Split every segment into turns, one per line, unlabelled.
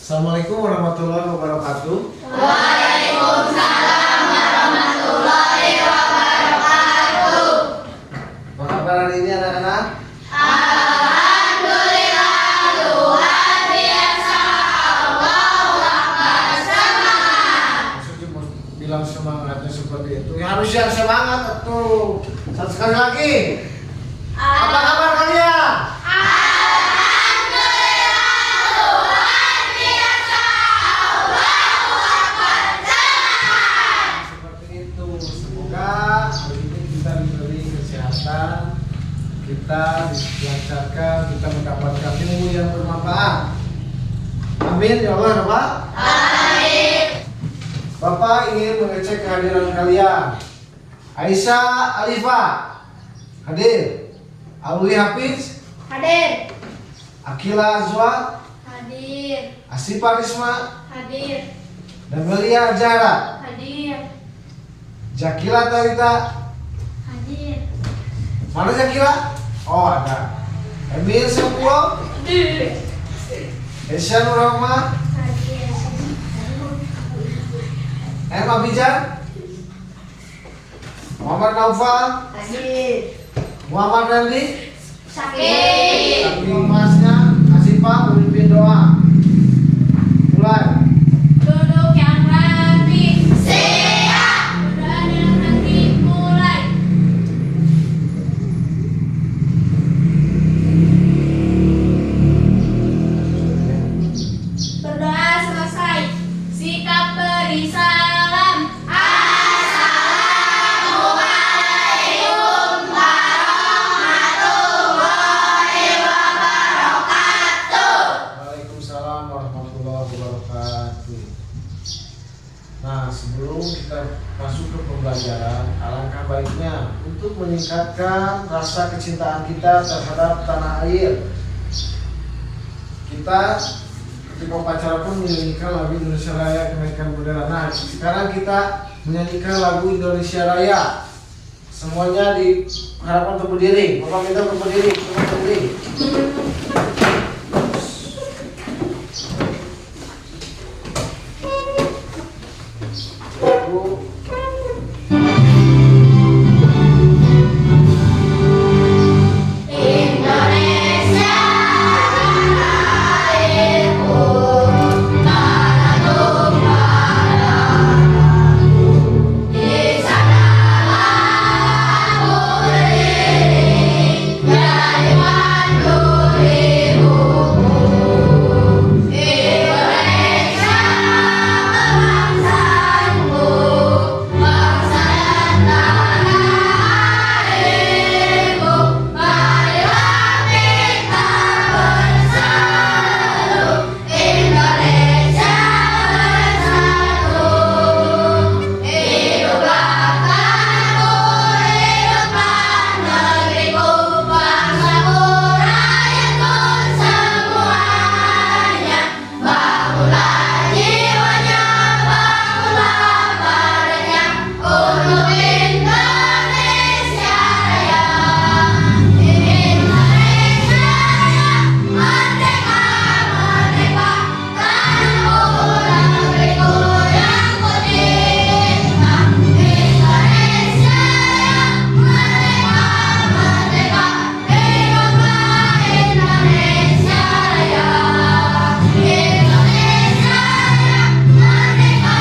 Assalamualaikum warahmatullahi wabarakatuh.
Waalaikumsalam warahmatullahi wabarakatuh.
Apa kabar hari ini anak-anak?
Alhamdulillah, luar biasa. Allahu Akbar, semangat.
Maksudnya mau bilang semangatnya seperti itu. Ya harus yang semangat tuh. Satu sekali lagi. Apa kabar kalian? Kita dilancarkan, kita mendapatkan ilmu yang bermanfaat. Amin ya Allah, Pak.
Amin.
Bapak ingin mengecek kehadiran kalian. Aisyah Alifa hadir. Auli Hafiz
Hadir.
Akila Azwa,
Hadir.
Asifa Risma,
Hadir.
Damelia Zahra,
Hadir.
Jakila Talita.
Hadir.
Mana Jakila? Oh ada. Emil Sepuluh,
Hadir.
Esya Nurrahma,
Hadir.
Emma Bijan, Muhammad Naufal,
Hadir.
Muhammad Randy.
Sakit.
Tapi emasnya Asifah memimpin doa. Mulai.
Duduk yang rapi. Siap. Berdoa dengan hati. Mulai. Berdoa selesai. Sikap beri salam. Assalamualaikum warahmatullahi wabarakatuh.
Waalaikumsalam warahmatullahi wabarakatuh. Nah, sebelum kita masuk ke pembelajaran, alangkah baiknya untuk meningkatkan rasa kecintaan kita terhadap tanah air. Kita ketika upacara pun menyanyikan lagu Indonesia Raya kenaikan bendera. Nah, sekarang kita menyanyikan lagu Indonesia Raya. Semuanya diharapkan untuk berdiri. Bapak minta untuk berdiri, semua berdiri.
Indonesia airku, tanah tumpahku, di sanalah aku berdiri, dari waktu ibuku. Indonesia kebangsaanku, bangsa dan tanah airku. Marilah kita bersatu, Indonesia bersatu. Hiduplah tanahku, hiduplah negeriku, bangsaku, rakyatku semuanya. Bangunlah jiwanya, bangunlah badannya, untuk Indonesia Raya. Indonesia Raya, merdeka, merdeka, tanahku, negeriku yang ku cinta. Indonesia Raya, merdeka, merdeka, hiduplah Indonesia Raya. Indonesia Raya, merdeka,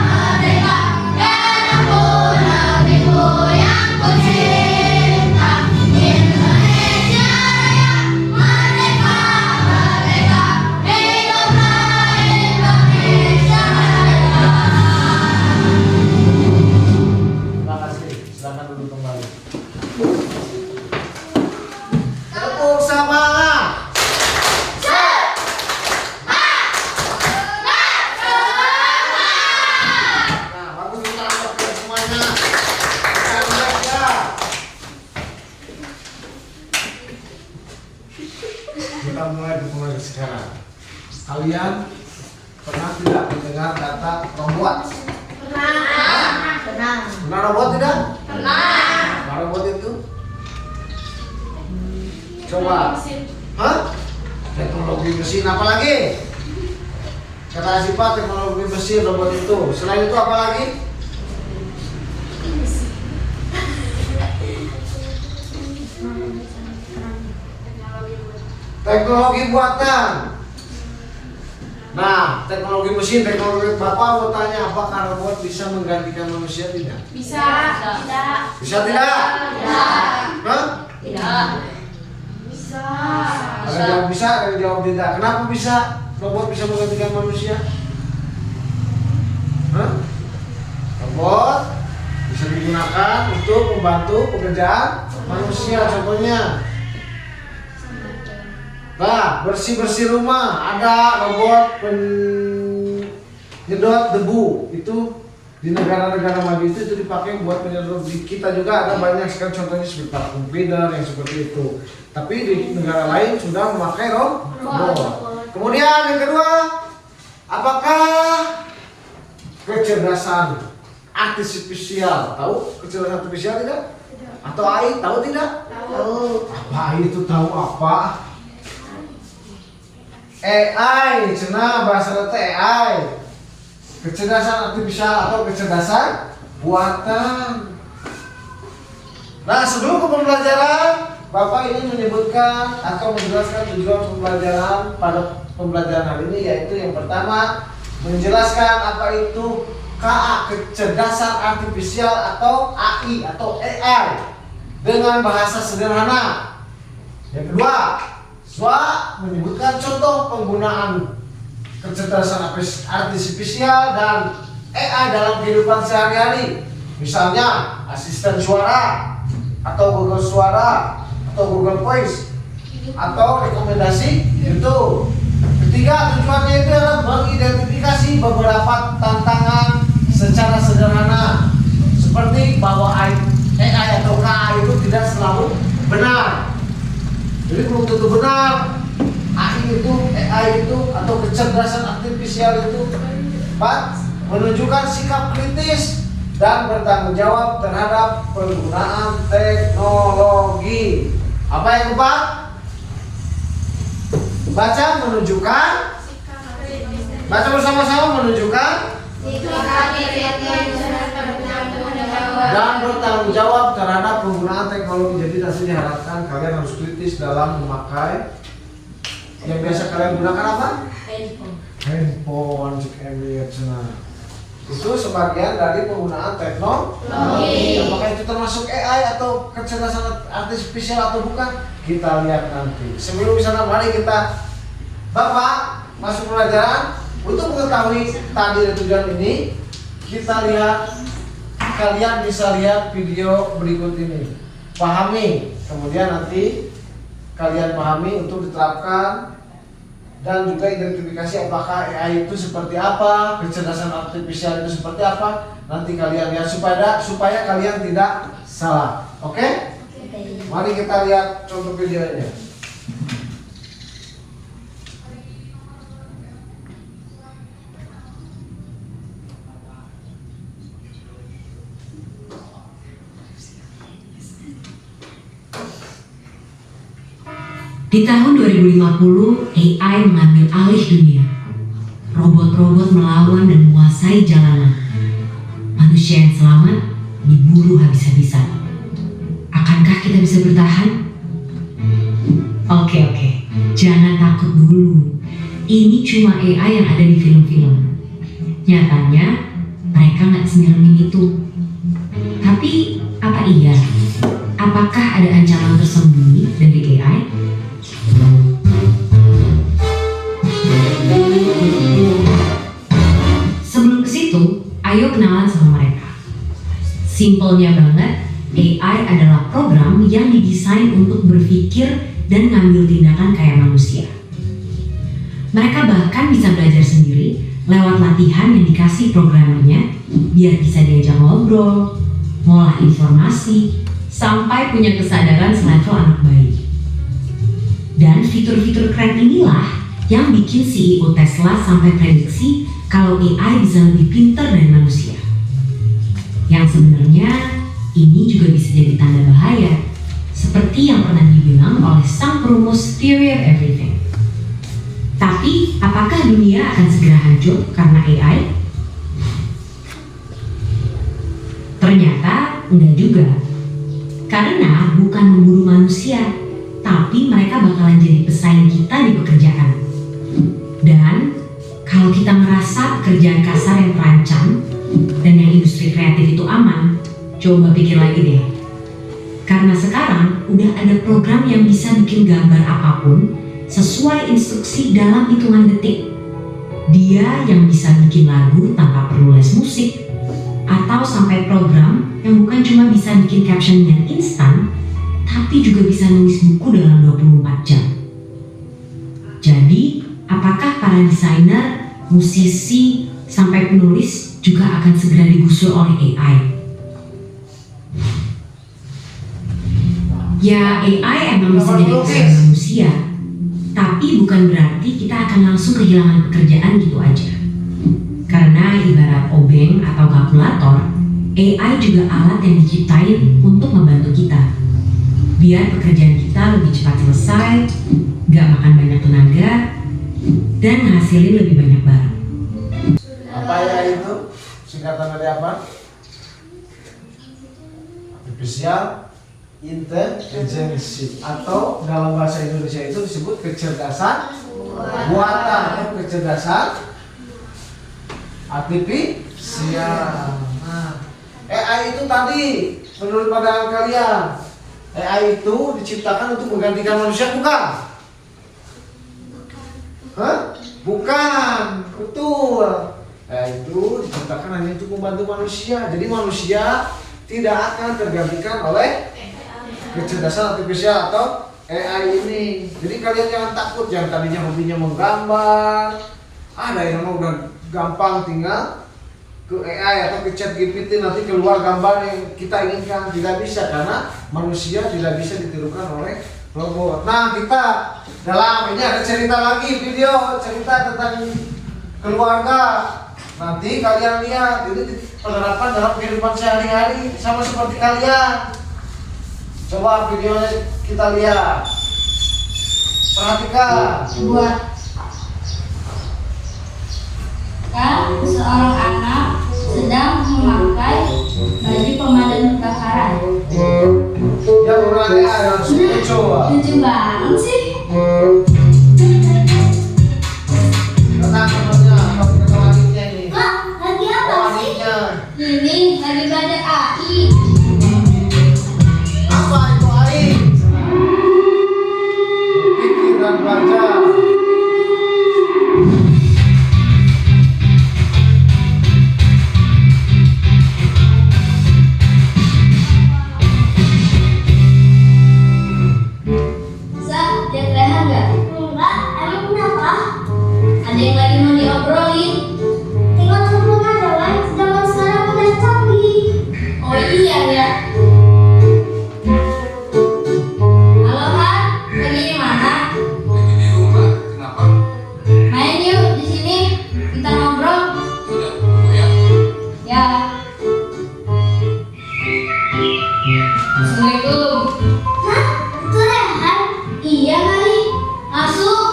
merdeka, tanahku, negeriku yang ku cinta. Indonesia Raya, merdeka, merdeka, hiduplah Indonesia Raya.
Terima kasih. Silakan duduk kembali. Tepuk semangat. Nah, bagus kita angkat semuanya. Siap, siap. Kita mulai dimulai sekarang. Kalian pernah tidak mendengar kata robot? Pernah robot tidak? Pernah robot itu? Coba. Hah? Teknologi mesin apa lagi? Kata Asifa, teknologi mesin robot itu. Selain itu apa lagi? Teknologi buatan. Nah, teknologi mesin, teknologi Bapak mau tanya, apakah robot bisa menggantikan manusia tidak?
Bisa. Tidak.
Bisa tidak?
Tidak.
Hah?
Tidak. Bisa.
Ada yang jawab bisa, ada yang jawab tidak. Kenapa bisa robot bisa menggantikan manusia? Hah? Robot bisa digunakan untuk membantu pekerjaan manusia. Contohnya, nah, bersih-bersih rumah, ada robot penyedot debu. Itu di negara-negara maju itu dipakai buat penyedot. Di kita juga ada banyak sekali contohnya seperti vacuum cleaner yang seperti itu. Tapi di negara lain sudah memakai robot. Kemudian yang kedua, apakah kecerdasan artifisial, tahu kecerdasan artifisial tidak? Atau AI, tahu tidak? Tahu. Apa AI itu tahu apa? AI, cina bahasa rata AI, kecerdasan artifisial atau kecerdasan buatan. Nah, sebelum ke pembelajaran, Bapak ini menyebutkan atau menjelaskan tujuan pembelajaran pada pembelajaran hari ini, yaitu yang pertama menjelaskan apa itu KA, kecerdasan artifisial atau AI atau AI dengan bahasa sederhana. Yang kedua, menyebutkan contoh penggunaan kecerdasan artifisial dan AI dalam kehidupan sehari-hari. Misalnya asisten suara atau Google Suara atau Google Voice atau rekomendasi YouTube. Ketiga, tujuannya itu adalah mengidentifikasi beberapa tantangan secara sederhana, seperti bahwa AI atau KA itu tidak selalu benar. Jadi belum tentu benar AI itu atau kecerdasan artifisial itu. 4. Menunjukkan sikap kritis dan bertanggung jawab terhadap penggunaan teknologi. Apa yang keempat? Baca, menunjukkan. Baca bersama-sama, menunjukkan dan bertanggung jawab terhadap penggunaan teknologi. Jadi nanti diharapkan kalian harus kritis dalam memakai. Yang biasa kalian gunakan apa? Handphone, itu sebagian dari penggunaan teknologi. Apakah itu termasuk AI atau kecerdasan artifisial atau bukan? Kita lihat nanti. Sebelum bisa mari kita Bapak masuk pelajaran. Untuk mengetahui tadi dan tujuan ini, kita lihat, kalian bisa lihat video berikut ini. Pahami, kemudian nanti kalian pahami untuk diterapkan dan juga identifikasi apakah AI itu seperti apa, kecerdasan artifisial itu seperti apa. Nanti kalian lihat supaya kalian tidak salah. Oke? Mari kita lihat contoh videonya.
Di tahun 2050, AI mengambil alih dunia. Robot-robot melawan dan menguasai jalanan. Manusia yang selamat diburu habis-habisan. Akankah kita bisa bertahan? Oke, jangan takut dulu. Ini cuma AI yang ada di film-film. Nyatanya, mereka nggak senyelemin itu. Tapi, apa iya? Apakah ada ancaman tersembunyi dari AI? Sebelum ke situ, ayo kenalan sama mereka. Simpelnya banget, AI adalah program yang didesain untuk berpikir dan ngambil tindakan kayak manusia. Mereka bahkan bisa belajar sendiri lewat latihan yang dikasih programmernya biar bisa diajak ngobrol, ngolah informasi, sampai punya kesadaran selevel anak bayi. Dan fitur-fitur keren inilah yang bikin CEO Tesla sampai prediksi kalau AI bisa lebih pintar dari manusia. Yang sebenarnya ini juga bisa jadi tanda bahaya, seperti yang pernah dibilang oleh sang perumus Theory of Everything. Tapi Tapi apakah dunia akan segera hancur karena AI? Ternyata enggak juga. Karena bukan memburu manusia, tapi mereka bakalan jadi pesaing kita di pekerjaan. Dan kalau kita merasa pekerjaan kasar yang terancam dan yang industri kreatif itu aman, coba pikir lagi deh. Karena sekarang udah ada program yang bisa bikin gambar apapun sesuai instruksi dalam hitungan detik. Dia yang bisa bikin lagu tanpa perlu les musik, atau sampai program yang bukan cuma bisa bikin caption yang instan, tapi juga bisa nulis buku dalam 24 jam. Jadi, apakah para desainer, musisi, sampai penulis juga akan segera digusur oleh AI? Ya, AI emang bisa jadi pesaing manusia, tapi bukan berarti kita akan langsung kehilangan pekerjaan gitu aja. Karena ibarat obeng atau kalkulator, AI juga alat yang diciptain untuk membantu kita. Biar pekerjaan kita lebih cepat selesai, gak makan banyak tenaga, dan ngasilin lebih banyak barang.
Apa ya itu? Singkatan dari apa? Artificial Intelligence, atau dalam bahasa Indonesia itu disebut kecerdasan buatan atau kecerdasan artifisial. Nah, AI itu tadi menurut pandangan kalian, AI itu diciptakan untuk menggantikan manusia, bukan? Hah? Bukan, betul. AI itu diciptakan hanya untuk membantu manusia. Jadi manusia tidak akan tergantikan oleh kecerdasan artifisial atau AI ini. Jadi kalian jangan takut, yang tadinya hobinya menggambar, ada yang mau udah gampang tinggal ke AI atau ke ChatGPT nanti keluar gambar yang kita inginkan. Tidak bisa, karena manusia tidak bisa ditirukan oleh robot. Nah, kita dalam ini ada cerita lagi, video cerita tentang keluarga. Nanti kalian lihat ini penerapan dalam kehidupan sehari-hari sama seperti kalian. Coba videonya kita lihat, perhatikan.
Seorang anak sedang memakai baju pemadam kebakaran.
Ya orangnya ada coba.
Lucu banget sih.
Tenang temannya, kalau kita wanitanya ini.
Kak, lagi apa sih?
Wanitanya.
Ini lagi belajar AI.
Apa itu AI? Pikir dan belajar.
Lihat Rehan nggak? Enggak, emang kenapa? Ada yang lagi mau diobrolin? Tinggal telepon aja lah, zaman sekarang udah canggih. Oh iya ya. Halo Han, lagi di mana?
Lagi di rumah, kenapa?
Main yuk di sini, kita ngobrol.
Sudah, tunggu ya.
Ya. Assalamualaikum. Hah? Itu Rehan? Iya kali. Masuk.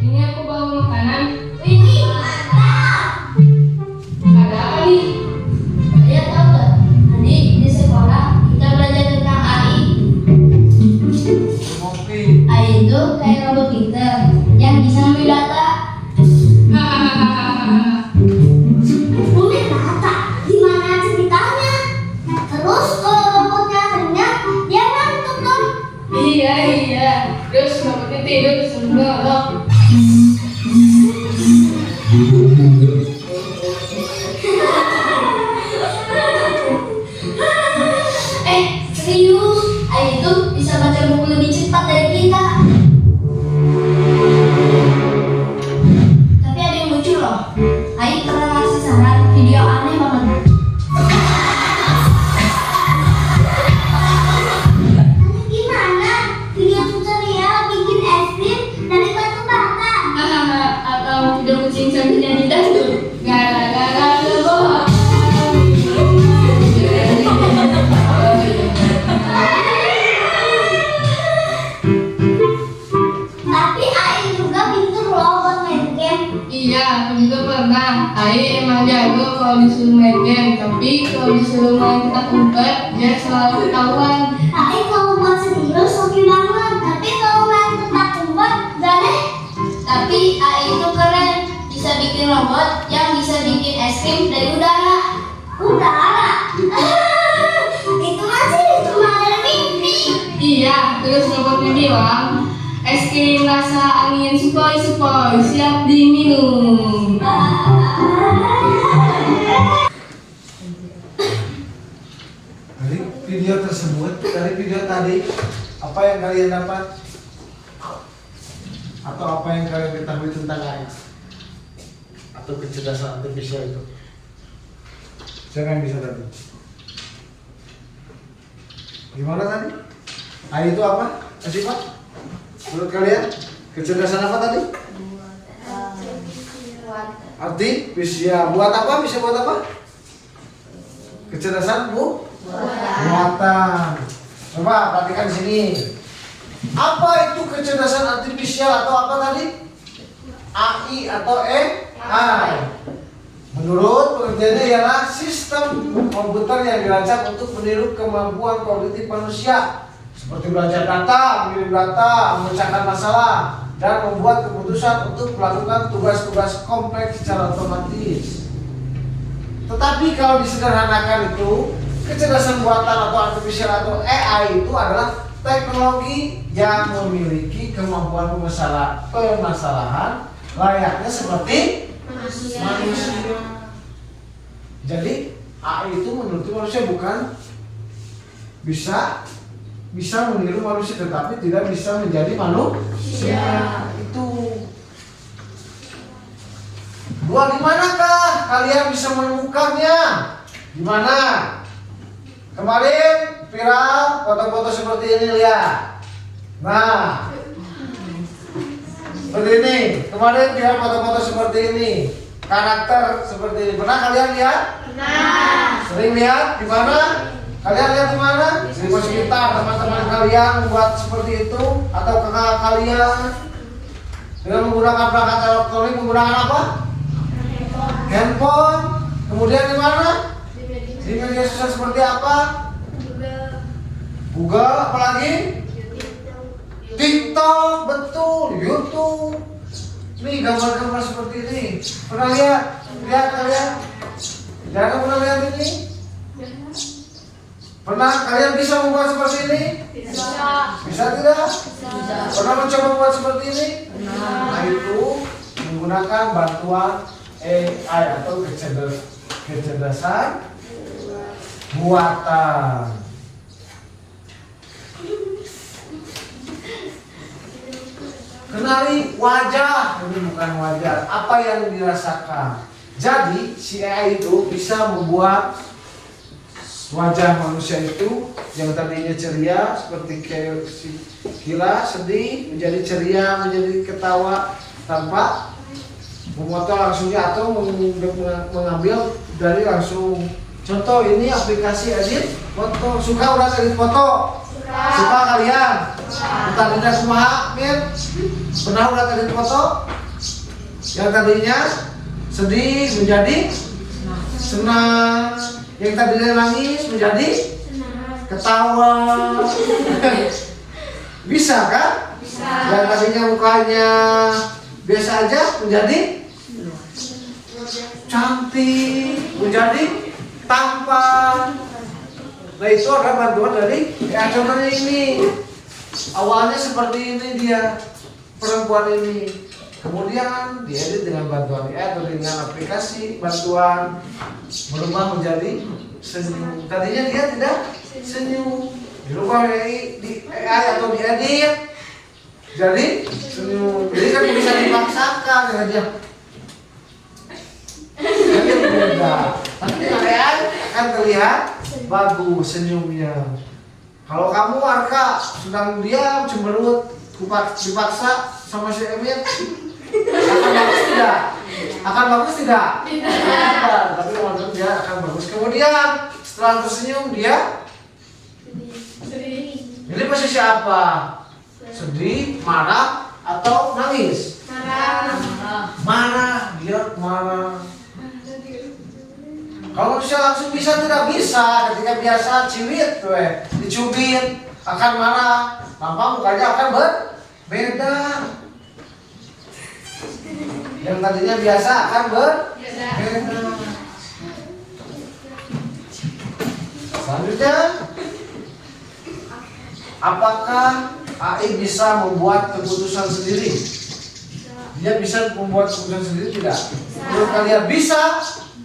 Ini aku bawa makanan.
Ini mantap.
Ada apa nih?
Kalian tahu gak? Tadi di sekolah kita belajar tentang AI.
Ngopi.
AI itu kayak robot pinter yang bisa ngambil data. Ngambil data? Gimana ceritanya? Terus kalau robotnya kenyang, dia ngantuk dong.
Iya. Terus robotnya tidur semua.
Serius, AI itu bisa baca buku lebih cepat dari kita. Tapi ada yang lucu loh. AI pernah ngasih saran video aneh banget. Gimana? Video tutorial bikin es krim dari batu bata.
kalau disuruh main game, tapi kalau disuruh main petak umpet, dia selalu ketahuan.
AI kalau buat serius oke banget, tapi kalau main petak umpet gak deh. Tapi AI itu keren, bisa bikin robot yang bisa bikin es krim dari udara. Udara? Itu masih cuma dari mimpi.
Iya, terus robotnya bilang, es krim rasa angin sepoi-sepoi siap diminum.
Dari video tersebut, dari video tadi, apa yang kalian dapat? Atau apa yang kalian ketahui tentang AI? Atau kecerdasan artifisial itu? Siapa yang bisa tadi? Gimana tadi? AI itu apa? Sifat? Menurut kalian? Kecerdasan apa tadi? Artifisial. Buat apa? Bisa buat apa? Kecerdasan buatan. Coba perhatikan di sini. Apa itu kecerdasan artifisial atau apa tadi? AI atau AI. Menurut pengertiannya ialah sistem komputer yang dirancang untuk meniru kemampuan kognitif manusia, seperti belajar data, mengirim data, memecahkan masalah, dan membuat keputusan untuk melakukan tugas-tugas kompleks secara otomatis. Tetapi kalau disederhanakan itu, kecerdasan buatan atau artificial atau AI itu adalah teknologi yang memiliki kemampuan permasalahan layaknya seperti manusia. Jadi AI itu menurut manusia bukan bisa meniru manusia, tetapi tidak bisa menjadi manusia. Itu. Dimanakah kalian bisa menemukannya? Gimana? Kemarin viral foto-foto seperti ini, lihat. Nah, seperti ini. Kemarin viral foto-foto seperti ini. Karakter seperti ini. Pernah kalian lihat? Pernah. Sering lihat? Di mana? Kalian lihat di mana? Di pos sekitar, teman-teman kalian membuat seperti itu, atau kakak kalian dengan menggunakan perangkat elektronik, menggunakan apa? Handphone. Kemudian di mana? Di media sosial seperti apa? Google, apalagi? TikTok, betul, YouTube. Ini gambar-gambar seperti ini. Pernah lihat? Lihat kalian? Jangan pernah lihat ini? Pernah kalian bisa membuat seperti ini? Bisa tidak? Pernah mencoba membuat seperti ini? Nah, itu menggunakan bantuan AI atau kecerdasan buatan. Kenali wajah, ini bukan wajah, apa yang dirasakan. Jadi si AI itu bisa membuat wajah manusia itu yang tadinya ceria seperti kayak gila, sedih, menjadi ceria, menjadi ketawa tanpa memotong langsungnya atau mengambil dari langsung. Contoh ini aplikasi edit foto. Suka udah edit foto? Suka kalian? Kita lihat semua, Mir. Pernah udah edit foto? Yang tadinya sedih menjadi senang, yang tadinya nangis menjadi ketawa. Bisa kan? Bisa. Yang tadinya mukanya biasa aja menjadi cantik, menjadi tampan. Nah, itu ada bantuan dari contohnya ini. Awalnya seperti ini dia, perempuan ini. Kemudian diedit dengan bantuan AI atau dengan aplikasi bantuan, berubah menjadi senyum. Tadinya dia tidak senyum, dirubah di AI atau diedit jadi senyum. Jadi kan bisa dipaksakan ya dia. Jadi beda. Tapi AI akan terlihat bagus senyumnya. Kalau kamu Arka sedang diam cemberut, dipaksa sama si Emir, akan bagus tidak? Akan bagus tidak? Tidak. Tapi teman-teman dia akan bagus. Kemudian setelah tersenyum dia sedih. Ini posisi apa? Sedih, marah, atau nangis? Marah. Marah. Dia marah. Kalau manusia langsung bisa tidak bisa. Ketika biasa ciwit dicubit akan marah, nampak mukanya akan berbeda. Yang tadinya biasa akan berbeda. Selanjutnya, apakah AI bisa membuat keputusan sendiri? Dia bisa membuat keputusan sendiri tidak? Menurut kalian bisa?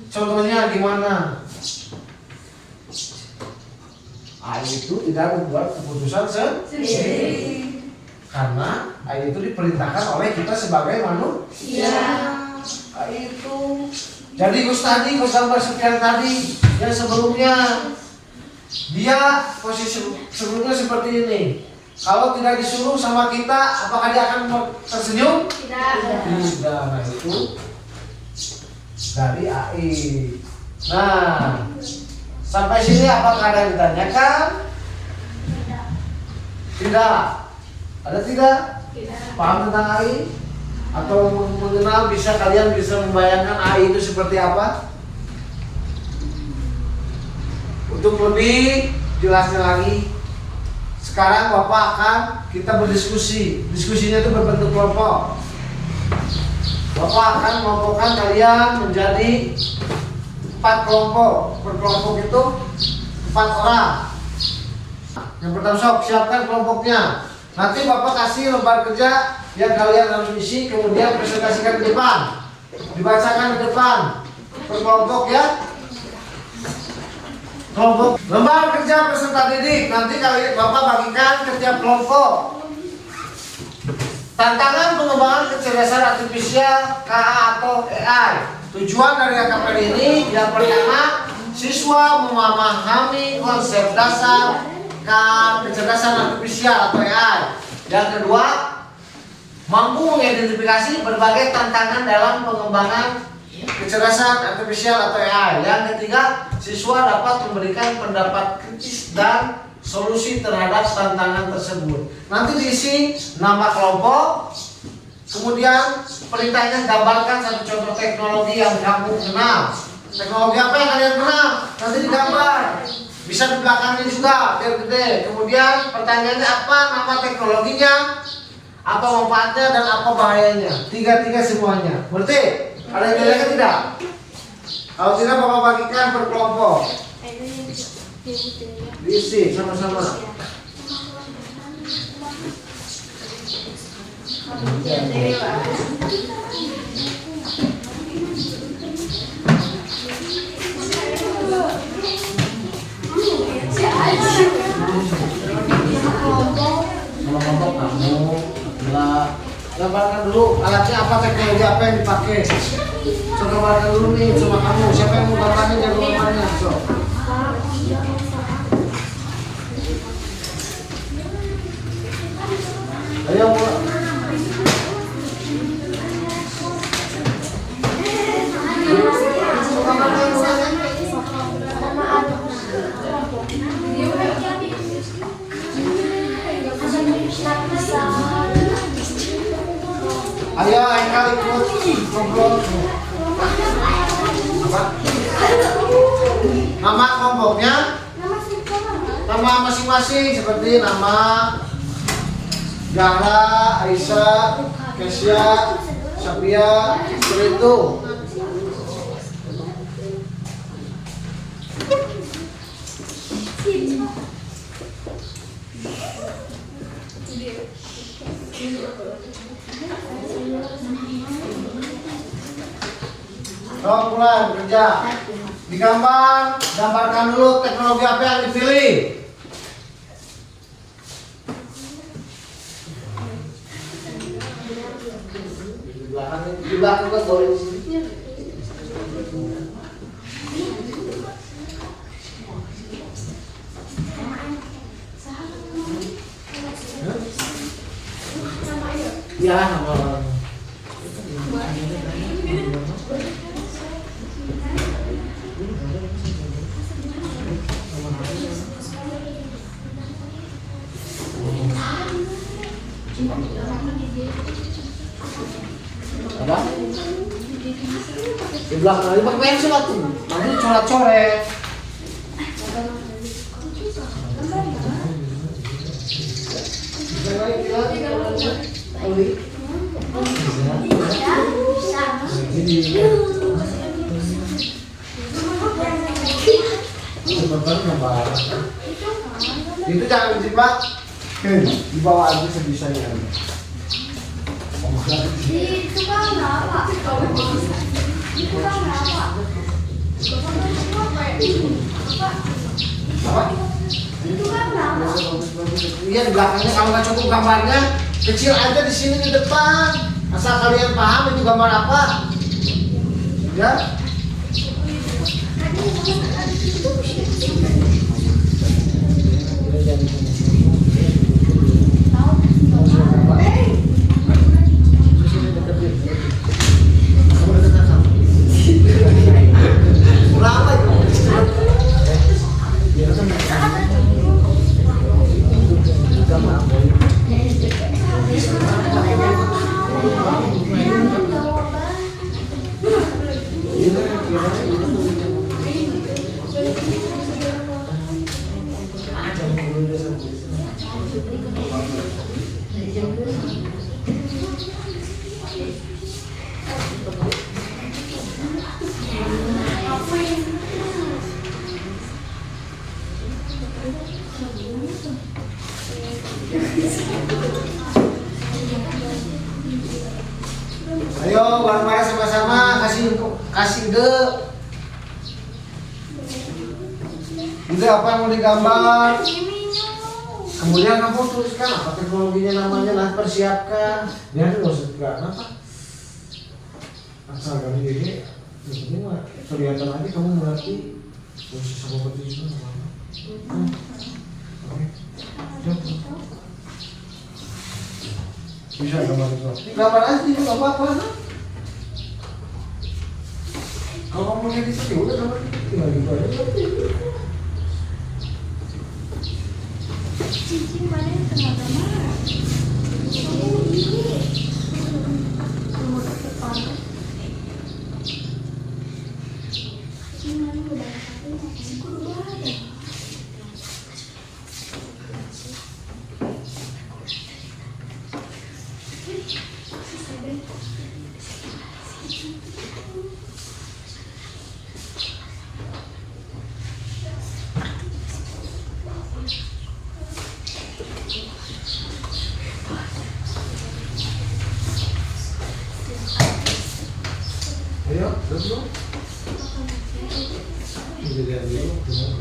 Contohnya gimana? AI itu tidak membuat keputusan sendiri. Karena AI itu diperintahkan oleh kita sebagai manusia. AI itu. Jadi Gus gambar sekian tadi yang sebelumnya, dia posisi sebelumnya seperti ini. Kalau tidak disuruh sama kita, apakah dia akan tersenyum? Tidak. Nah itu dari AI. Nah, sampai sini apakah ada yang ditanyakan? Tidak. Ada tidak? Paham tentang AI? Atau mengenal, kalian bisa membayangkan AI itu seperti apa? Untuk lebih jelasnya lagi, sekarang Bapak akan kita berdiskusi. Diskusinya itu berbentuk kelompok. Bapak akan mengelompokkan kalian menjadi 4 kelompok. Per kelompok itu 4 orang. Yang pertama, sok siapkan kelompoknya. Nanti Bapak kasih lembar kerja yang kalian harus isi, kemudian presentasikan di depan, dibacakan di depan per kelompok ya. Kelompok lembar kerja peserta didik nanti kalian Bapak bagikan ke tiap kelompok. Tantangan pengembangan kecerdasan artifisial KA atau AI. Tujuan dari KKPD ini yang pertama, siswa memahami konsep dasar kecerdasan artifisial atau AI. Yang kedua, mampu mengidentifikasi berbagai tantangan dalam pengembangan kecerdasan artifisial atau AI. Yang ketiga, siswa dapat memberikan pendapat kritis dan solusi terhadap tantangan tersebut. Nanti diisi nama kelompok, kemudian perintahnya gambarkan satu contoh teknologi yang kamu kenal. Teknologi apa yang kalian kenal? Nanti digambar. Bisa di belakangnya juga biar gede. Kemudian pertanyaannya apa nama teknologinya, apa manfaatnya dan apa bahayanya. Tiga semuanya. Berarti ada yang ditanyakan tidak? Kalau tidak Bapak bagikan per kelompok. Diisi sama-sama. Sama kelompok kamu gambarkan dulu alatnya apa, teknologi apa yang dipakai. Coba gambarkan dulu nih, coba kamu siapa yang mau gambarnya, jago gambarnya. So. Ayo mulai. Ayo Aikal ikut ngobrol. Apa? Nama kelompoknya? Nama masing-masing seperti nama Zahra, Aisyah, Kesya, Sapia, seperti itu. Mulai bekerja. Gambarkan dulu teknologi apa yang dipilih. Di belakang kan boleh di sini. Ya, nama. Ada? Di belakang lagi pakai pensil tuh. Nanti coret-coret. Itu jangan dijebak, dibawa aja sebisanya.
Itu kan apa? Itu kan apa?
Apa?
Itu kan apa?
Iya di belakangnya kalau nggak cukup gambarnya kecil aja di sini di depan. Asal kalian paham itu gambar apa? Ya. Berapa itu? Ayo bareng-bareng sama-sama kasih ide. Ide apa yang mau digambar? Kemudian kamu tuliskan apa teknologinya namanya, nah persiapkan. Dia tuh harus apa? Asal kamu jadi, ini mah kelihatan aja kamu mengerti proses seperti itu. Oke, bisa gambar itu. Gambar aja itu nggak apa-apa. Kalau kamu mau jadi itu udah gambar itu tinggal gitu aja.
Cincin mana yang tengah-tengah? Oh ini. Nomor depan. Gimana udah satu masih kudu ada.
Ayo, dulu. Jadi dulu.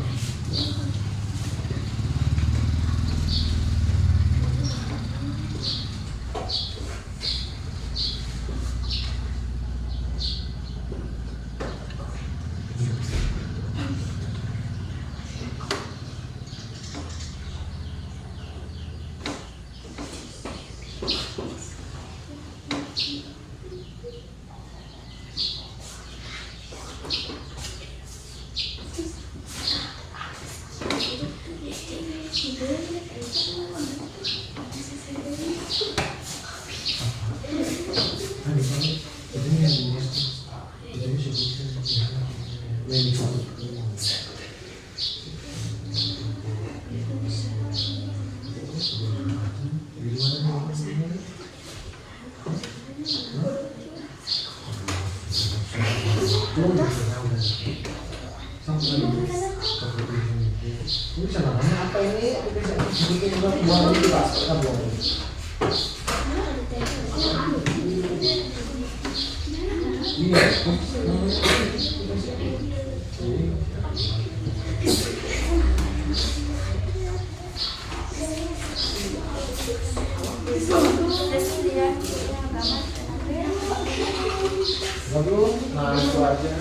Ini namanya apa ini? Bikin buang itu Pak, kita buang ini. Iya. Bagus, nah itu aja.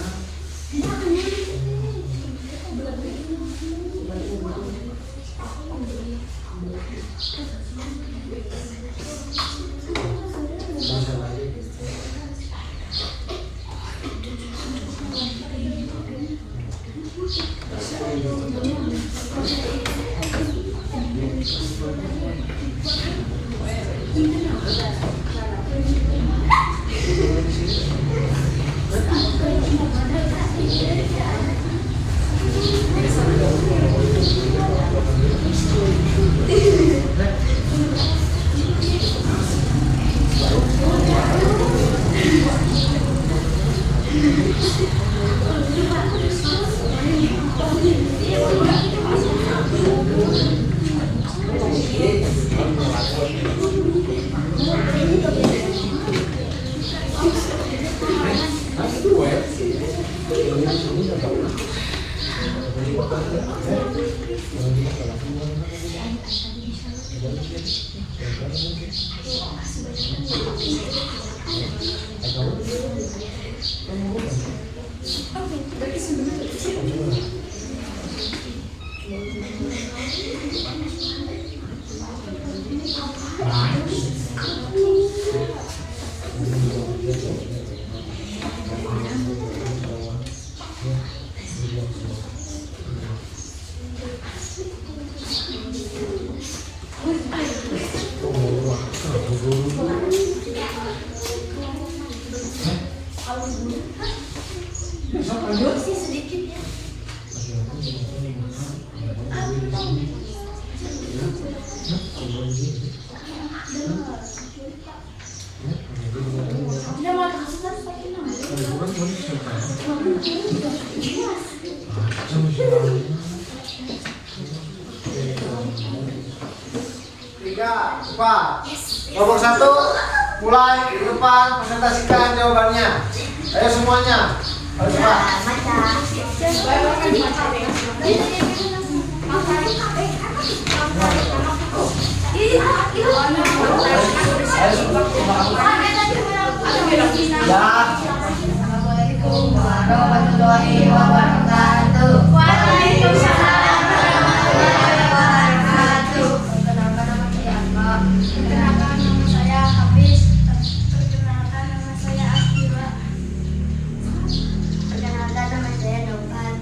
Tiga, empat. Kelompok 1 mulai di depan presentasikan jawabannya. Ayo semuanya. Ayo cepat.
Assalamualaikum warahmatullahi wabarakatuh. Waalaikumsalam warahmatullahi wabarakatuh. Perkenalkan nama saya Angga. Perkenalkan nama saya Hafiz. Perkenalkan nama saya Akira. Perkenalkan nama saya Novan.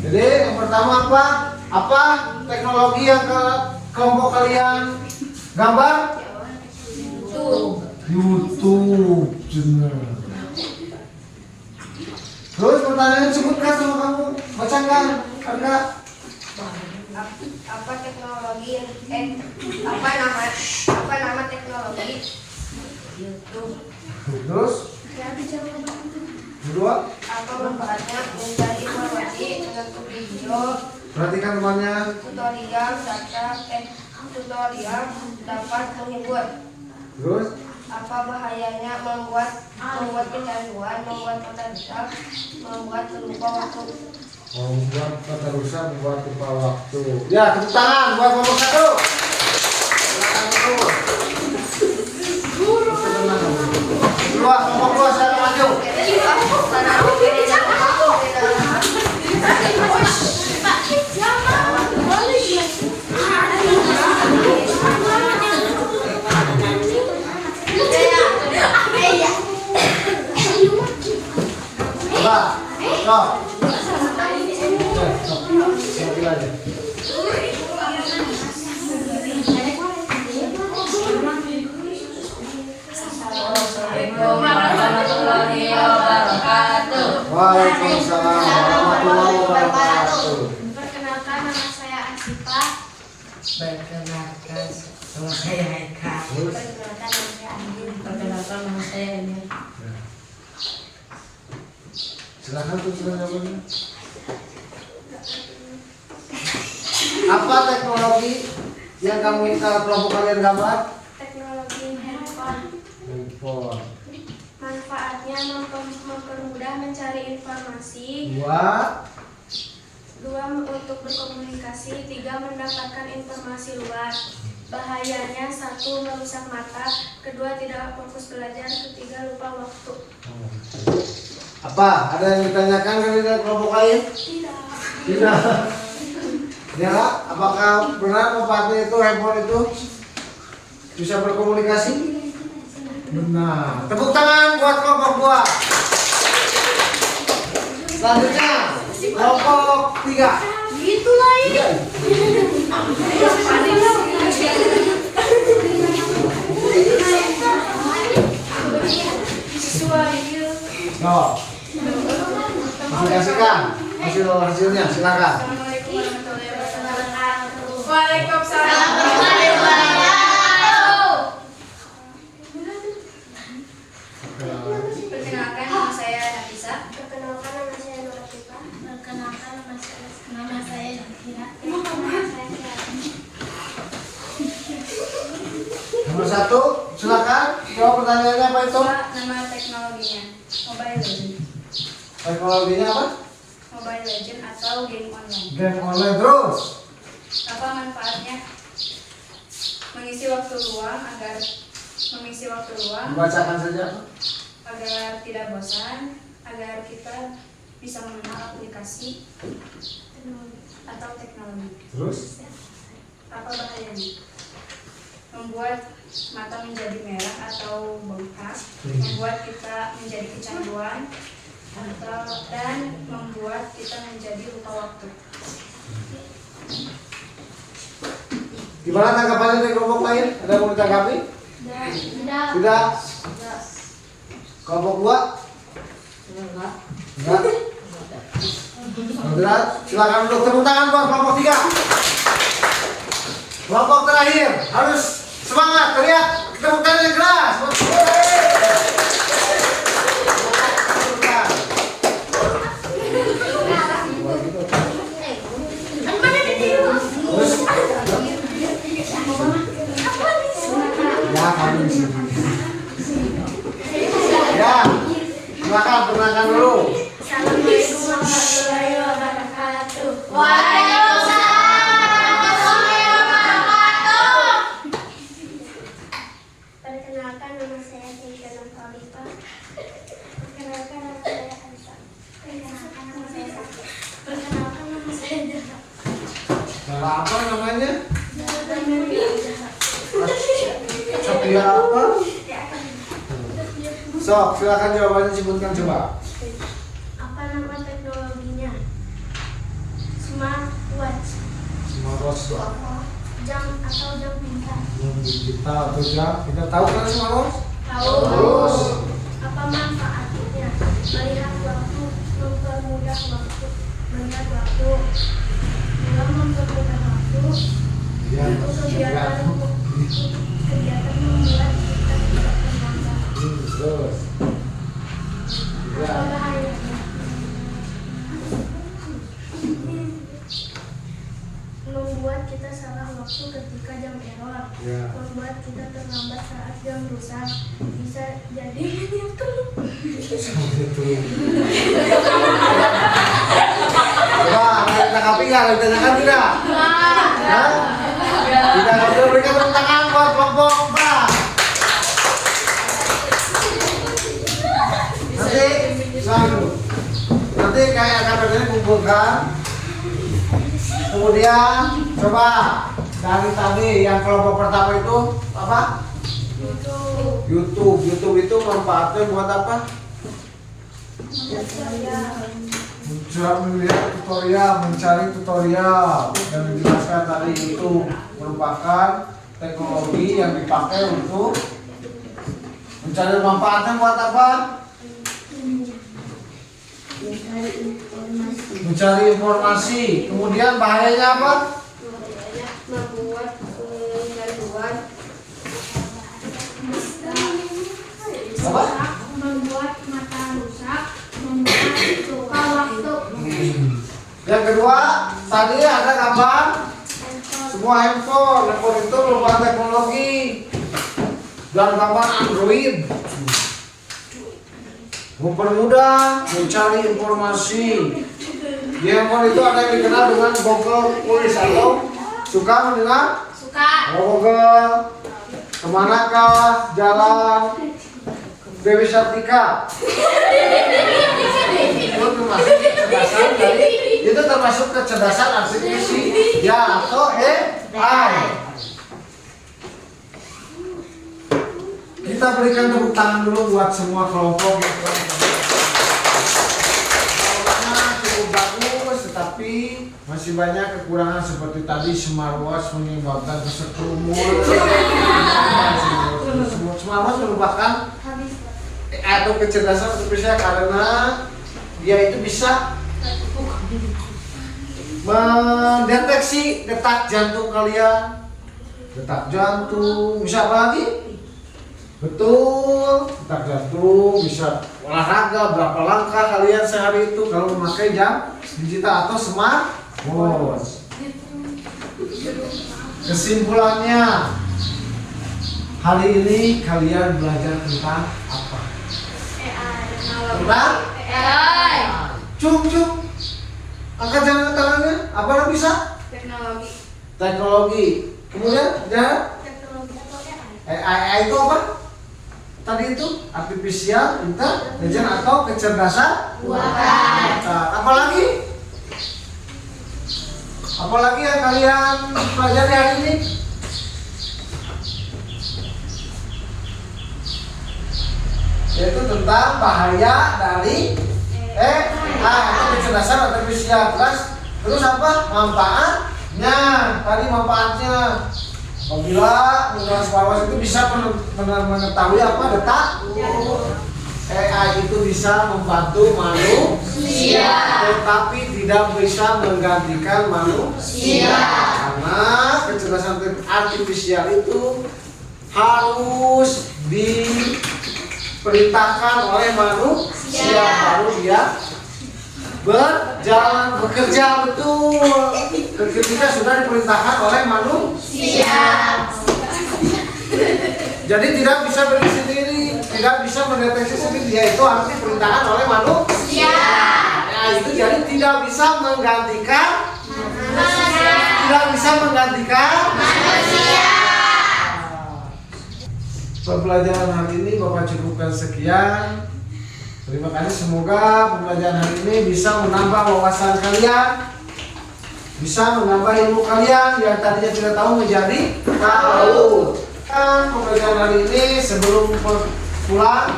Jadi yang pertama apa? Apa teknologi yang kelompok kalian gambar? YouTube channel. Terus pertanyaan sebutkan sama kamu, bacakan, Angga.
Apa teknologi apa nama teknologi YouTube?
Terus kedua,
Apa manfaatnya mencari informasi menonton video,
perhatikan temannya.
tutorial dapat menghibur.
Terus
Apa bahayanya membuat kecanduan, membuat potensial, membuat lupa waktu.
membuat keterusan, membuat lupa waktu. Ya, tepuk tangan buat kelompok 1. Silakan terus. Kedua, kelompok 2 silakan maju. Coba, stop. Stop aja.
Assalamualaikum warahmatullahi wabarakatuh.
Waalaikumsalam warahmatullahi wabarakatuh.
Perkenalkan nama saya Asifa.
Perkenalkan nama saya Eka.
Perkenalkan nama saya Andin.
Perkenalkan nama saya Emil.
Silakan tuliskan jawabannya. Apa teknologi yang kamu minta kelompok kalian gambar?
Teknologi handphone.
Handphone.
Manfaatnya mempermudah mencari informasi.
Dua,
Untuk berkomunikasi. 3. Mendapatkan informasi luar. Bahayanya 1. Merusak mata. 2. Tidak fokus belajar. 3. Lupa waktu.
apa? Ada yang ditanyakan dari kelompok lain? Tidak. Ya, apakah benar manfaatnya itu handphone itu bisa berkomunikasi? Benar. Tepuk tangan buat kelompok 2. Selanjutnya kelompok 3.
Gitu lah ini.
No. Kasihkan hasilnya, silakan.
Assalamualaikum warahmatullahi wabarakatuh.
Waalaikumsalam.
Perkenalkan nama saya Nafisa. Perkenalkan nama saya Nuratifa. Perkenalkan nama saya Zakira. Nama saya Kiara.
Nomor 1, silakan. Jawab pertanyaannya apa itu?
Nama teknologinya Mobile Legend.
Teknologinya apa?
Mobile Legend atau game online.
Game online terus.
Apa manfaatnya?
mengisi waktu luang
Dibacakan saja.
agar tidak bosan, agar kita bisa mengenal aplikasi atau teknologi.
Terus?
Apa bahayanya? Membuat mata menjadi merah atau bengkak, membuat kita menjadi kecanduan, dan membuat kita menjadi lupa waktu.
Gimana tanggapannya dari kelompok lain? Ada yang mau ditanggapi? Tidak. Kelompok 2? Enggak. Enggak. Silakan duduk, tepuk tangan buat kelompok 3. Kelompok terakhir harus semangat, teriak, tepuk tangan yang keras. Ya, kami di sini. Ya, silakan perkenalkan dulu.
Assalamualaikum warahmatullahi wabarakatuh. Perkenalkan, nama saya Tika Nurhalifa. Perkenalkan, nama saya Anissa. Perkenalkan, nama saya Sakti. Perkenalkan, nama saya Jaha.
Cara apa namanya? Satria apa? Sok, silakan jawabannya sebutkan coba.
Apa nama teknologinya? Smartwatch.
Smartwatch itu apa?
Jam atau jam pintar.
Yang digital atau jam? Kita tahu kan smartwatch?
Tahu.
Terus?
Apa manfaatnya? Melihat waktu, mempermudah waktu. Melihat waktu. Dalam mempermudah waktu.
Ya,
Untuk kegiatan membuat kita tidak terlambat.
terus. Ya.
Apa bahayanya? Membuat kita salah waktu ketika jam error.
Ya.
Membuat kita terlambat saat jam rusak. Bisa jadi itu.
Coba, ada yang tanggapi nggak? Ada yang tanyakan tidak? Hah? Tidak, kita berikan tepuk tangan buat kelompok 4. Nanti kayak akan ini kumpulkan. Kemudian coba dari tadi yang kelompok pertama itu apa? YouTube itu manfaatnya buat apa? Mencari tutorial dan dijelaskan tadi itu merupakan teknologi yang dipakai untuk mencari manfaatnya buat apa? Mencari informasi. Kemudian bahayanya apa?
Membuat gangguan.
Apa?
Membuat mata rusak. Membuat lupa waktu.
Yang kedua, tadi ada gambar semua handphone itu merupakan teknologi dan gambar Android mempermudah mencari informasi. Di handphone itu ada yang dikenal dengan Google Voice atau suka mendengar?
Suka.
Google, kemanakah jalan Dewi Sartika? Itu termasuk kecerdasan artificial ya atau AI. Kita berikan tepuk tangan dulu buat semua kelompok yang telah cukup bagus, tetapi masih banyak kekurangan seperti tadi smartwatch menyebabkan kesekrumunan. Smartwatch merupakan atau kecerdasan artificial karena dia itu bisa mendeteksi detak jantung kalian, detak jantung, bisa apa lagi? Betul, detak jantung, bisa olahraga berapa langkah kalian sehari itu kalau memakai jam digital atau smartwatch. Kesimpulannya, hari ini kalian belajar tentang apa? Tentang
AI.
Cung. Angkat jangan tangannya. Apa yang bisa?
Teknologi.
Teknologi. Kemudian jangan AI itu apa? Tadi itu artificial intelligence atau kecerdasan buatan. Apalagi yang kalian pelajari hari ini? Yaitu tentang bahaya dari AI atau kecerdasan artificial. Terus apa? Manfaatnya. Tadi manfaatnya. Apabila menggunakan smartwatch itu bisa mengetahui apa detak. AI itu bisa membantu manusia, tetapi tidak bisa menggantikan manusia. Karena kecerdasan artifisial itu harus diperintahkan oleh manusia baru dia bekerja betul. Ketika sudah diperintahkan oleh manusia, jadi tidak bisa berdiri sendiri, tidak bisa mendeteksi sendiri, dia itu harus diperintahkan oleh manusia. Nah itu jadi tidak bisa menggantikan manusia. Pembelajaran hari ini Bapak cukupkan sekian. Terima kasih, semoga pembelajaran hari ini bisa menambah wawasan kalian, bisa menambah ilmu kalian yang tadinya tidak tahu menjadi tahu. Pembelajaran hari ini sebelum pulang,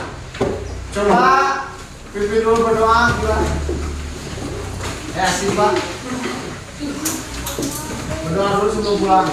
coba pimpin dulu berdoa kita. Ya sih Pak, berdoa dulu sebelum pulang.